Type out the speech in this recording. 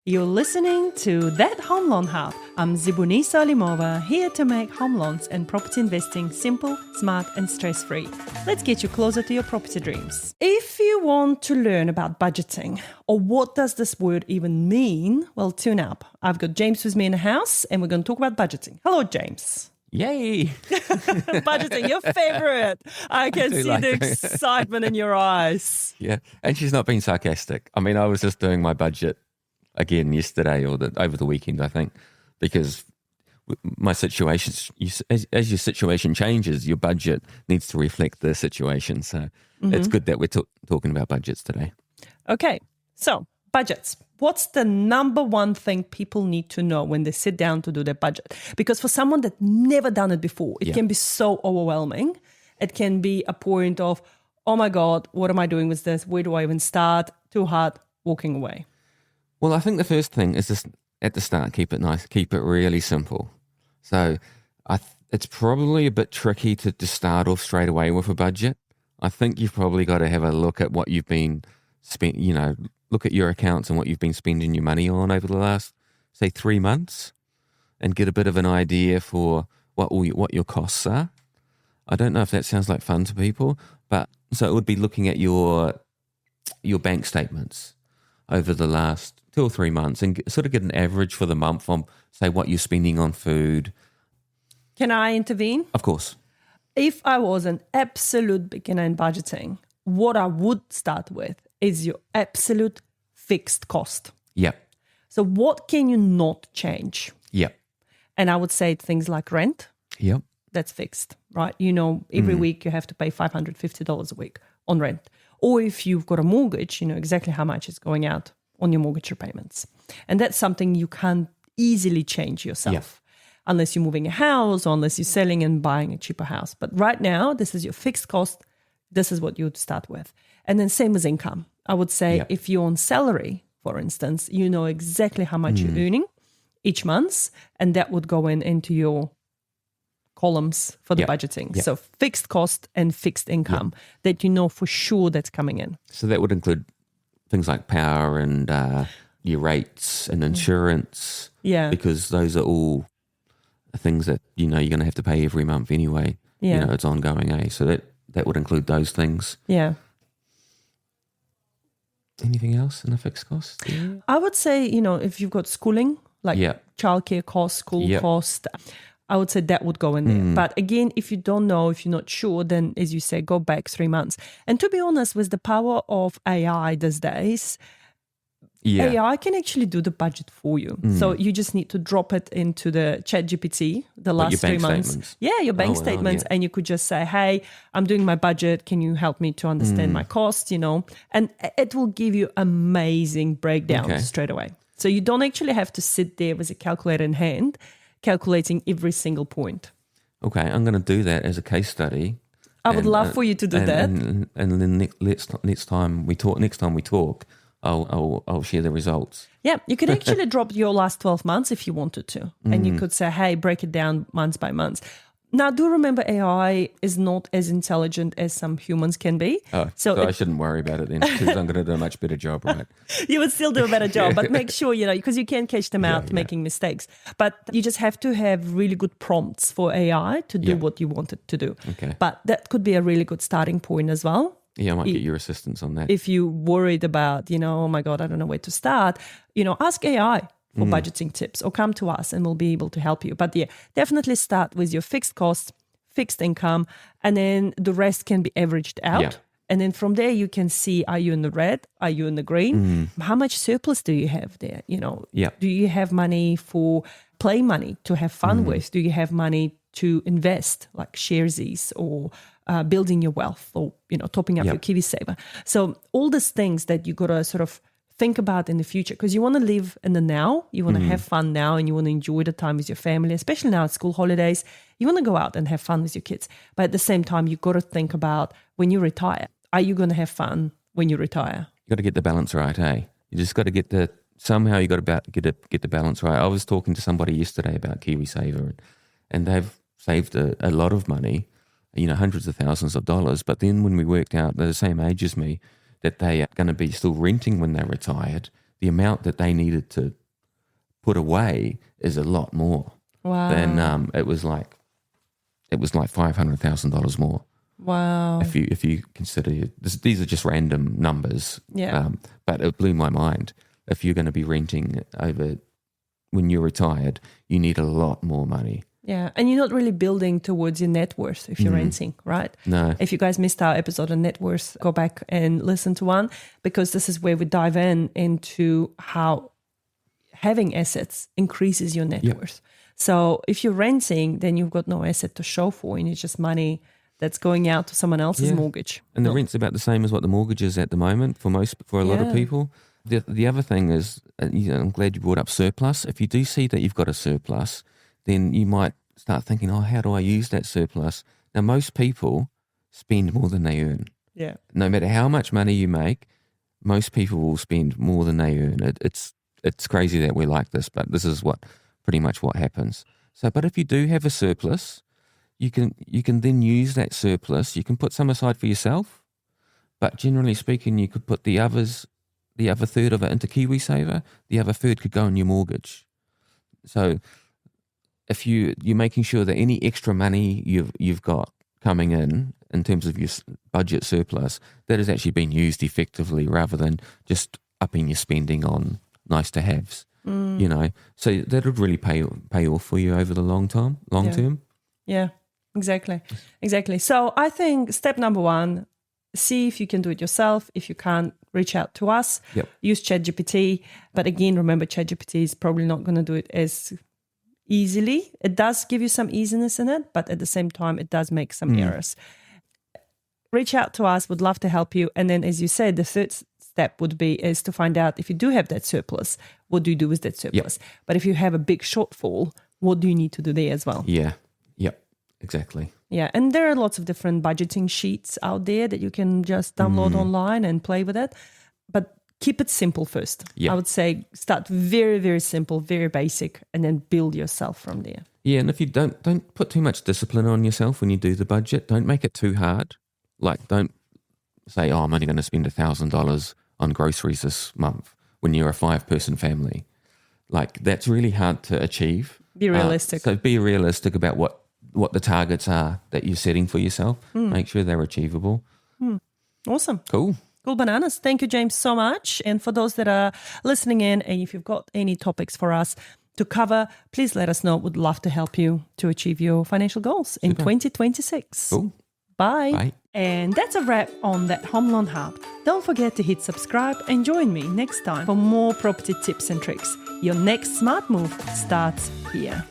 You're listening to That Home Loan Hub. I'm Zibuni Salimova, here to make home loans and property investing simple, smart and stress-free. Let's get you closer to your property dreams. If you want to learn about budgeting, or what does this word even mean, well, tune up. I've got James with me in the house and we're going to talk about budgeting. Hello, James. Yay! Budgeting, your favorite. I can see the excitement in your eyes. Yeah, and she's not being sarcastic. I mean, I was just doing my budget again yesterday or over the weekend, I think, because my situation, as your situation changes, your budget needs to reflect the situation. So it's good that we're talking about budgets today. Okay, so budgets. What's the number one thing people need to know when they sit down to do their budget? Because for someone that never done it before, it can be so overwhelming. It can be a point of, oh my God, what am I doing with this? Where do I even start? Too hard, walking away. Well, I think the first thing is just at the start, keep it nice, keep it really simple. So it's probably a bit tricky to start off straight away with a budget. I think you've probably got to have a look at what you've been spent, look at your accounts and what you've been spending your money on over the last, say, 3 months and get a bit of an idea for what your costs are. I don't know if that sounds like fun to people, but so it would be looking at your bank statements over the last 2 or 3 months and sort of get an average for the month on, say, what you're spending on food. Can I intervene? Of course. If I was an absolute beginner in budgeting, what I would start with is your absolute fixed cost. Yep. So what can you not change? Yep. And I would say things like rent. Yep. That's fixed, right? Every week you have to pay $550 a week on rent. Or if you've got a mortgage, you know exactly how much is going out on your mortgage repayments. And that's something you can't easily change yourself unless you're moving a house or unless you're selling and buying a cheaper house. But right now, this is your fixed cost. This is what you would start with. And then same as income. I would say if you're on salary, for instance, you know exactly how much you're earning each month, and that would go into your columns for the budgeting. So fixed cost and fixed income that you know for sure that's coming in. So that would include things like power and your rates and insurance. Yeah. Because those are all things that, you're going to have to pay every month anyway. Yeah. It's ongoing, So that would include those things. Yeah. Anything else in the fixed cost? Yeah. I would say, if you've got schooling, like childcare cost, school cost, I would say that would go in there. But again, if you don't know, if you're not sure, then as you say, go back 3 months. And to be honest, with the power of AI these days, AI can actually do the budget for you. So you just need to drop it into the ChatGPT the last 3 months. Statements. Yeah, your bank statements. And you could just say, hey, I'm doing my budget. Can you help me to understand my costs, And it will give you amazing breakdowns straight away. So you don't actually have to sit there with a calculator in hand, calculating every single point. Okay, I'm going to do that as a case study. I would love for you to do that. And then next time we talk, I'll share the results. Yeah, you could actually drop your last 12 months if you wanted to. And you could say, hey, break it down month by month. Now, do remember AI is not as intelligent as some humans can be. Oh, so I shouldn't worry about it then, because I'm going to do a much better job, right? You would still do a better job, but make sure, because you can catch them out making mistakes. But you just have to have really good prompts for AI to do what you want it to do. Okay. But that could be a really good starting point as well. Yeah, I might get your assistance on that. If you're worried about, oh my God, I don't know where to start, ask AI for budgeting tips or come to us and we'll be able to help you. But definitely start with your fixed costs, fixed income, and then the rest can be averaged out. Yeah. And then from there, you can see, are you in the red? Are you in the green? How much surplus do you have there? Do you have money for play money to have fun with? Do you have money to invest, like sharesies or building your wealth or, topping up your KiwiSaver? So all these things that you got to sort of think about in the future, because you want to live in the now, you want to have fun now, and you want to enjoy the time with your family, especially now at school holidays. You want to go out and have fun with your kids. But at the same time, you've got to think about when you retire, are you going to have fun when you retire? You got to get the balance right, eh? You just got to somehow you got to get the balance right. I was talking to somebody yesterday about KiwiSaver, and they've saved a lot of money, hundreds of thousands of dollars. But then when we worked out, they're the same age as me, that they are going to be still renting when they're retired, the amount that they needed to put away is a lot more. Wow. Then it was like $500,000 more. Wow. If you consider these are just random numbers. Yeah. But it blew my mind. If you're going to be renting over when you're retired, you need a lot more money. Yeah, and you're not really building towards your net worth if you're renting, right? No. If you guys missed our episode on net worth, go back and listen to one, because this is where we dive into how having assets increases your net worth. So if you're renting, then you've got no asset to show for, and it's just money that's going out to someone else's mortgage. And the rent's about the same as what the mortgage is at the moment for a lot of people. The other thing is, I'm glad you brought up surplus. If you do see that you've got a surplus, then you might start thinking, oh, how do I use that surplus? Now, most people spend more than they earn. Yeah. No matter how much money you make, most people will spend more than they earn. It's crazy that we're like this, but this is pretty much what happens. So, but if you do have a surplus, you can then use that surplus. You can put some aside for yourself, but generally speaking, you could put the other third of it into KiwiSaver. The other third could go on your mortgage. So if you're making sure that any extra money you've got coming in terms of your budget surplus, that has actually been used effectively rather than just upping your spending on nice to haves. So that would really pay off for you over the long term. Yeah, exactly. So I think step number 1, see if you can do it yourself. If you can't, reach out to us. Yep. Use ChatGPT. But again, remember, ChatGPT is probably not going to do it as easily. It does give you some easiness in it, but at the same time, it does make some errors. Reach out to us. Would love to help you. And then, as you said, the third step is to find out if you do have that surplus, what do you do with that surplus? Yep. But if you have a big shortfall, what do you need to do there as well? Yeah. Yep. Exactly. Yeah, and there are lots of different budgeting sheets out there that you can just download online and play with it. But keep it simple first. Yeah. I would say start very, very simple, very basic, and then build yourself from there. Yeah, and if you don't put too much discipline on yourself when you do the budget. Don't make it too hard. Like, don't say, oh, I'm only going to spend $1,000 on groceries this month when you're a 5-person family. Like, that's really hard to achieve. Be realistic. So be realistic about what the targets are that you're setting for yourself. Make sure they're achievable. Awesome. Cool bananas. Thank you, James, so much. And for those that are listening in, and if you've got any topics for us to cover, please let us know. Would love to help you to achieve your financial goals in 2026. Cool. Bye. And that's a wrap on That Home Loan Hub. Don't forget to hit subscribe and join me next time for more property tips and tricks. Your next smart move starts here.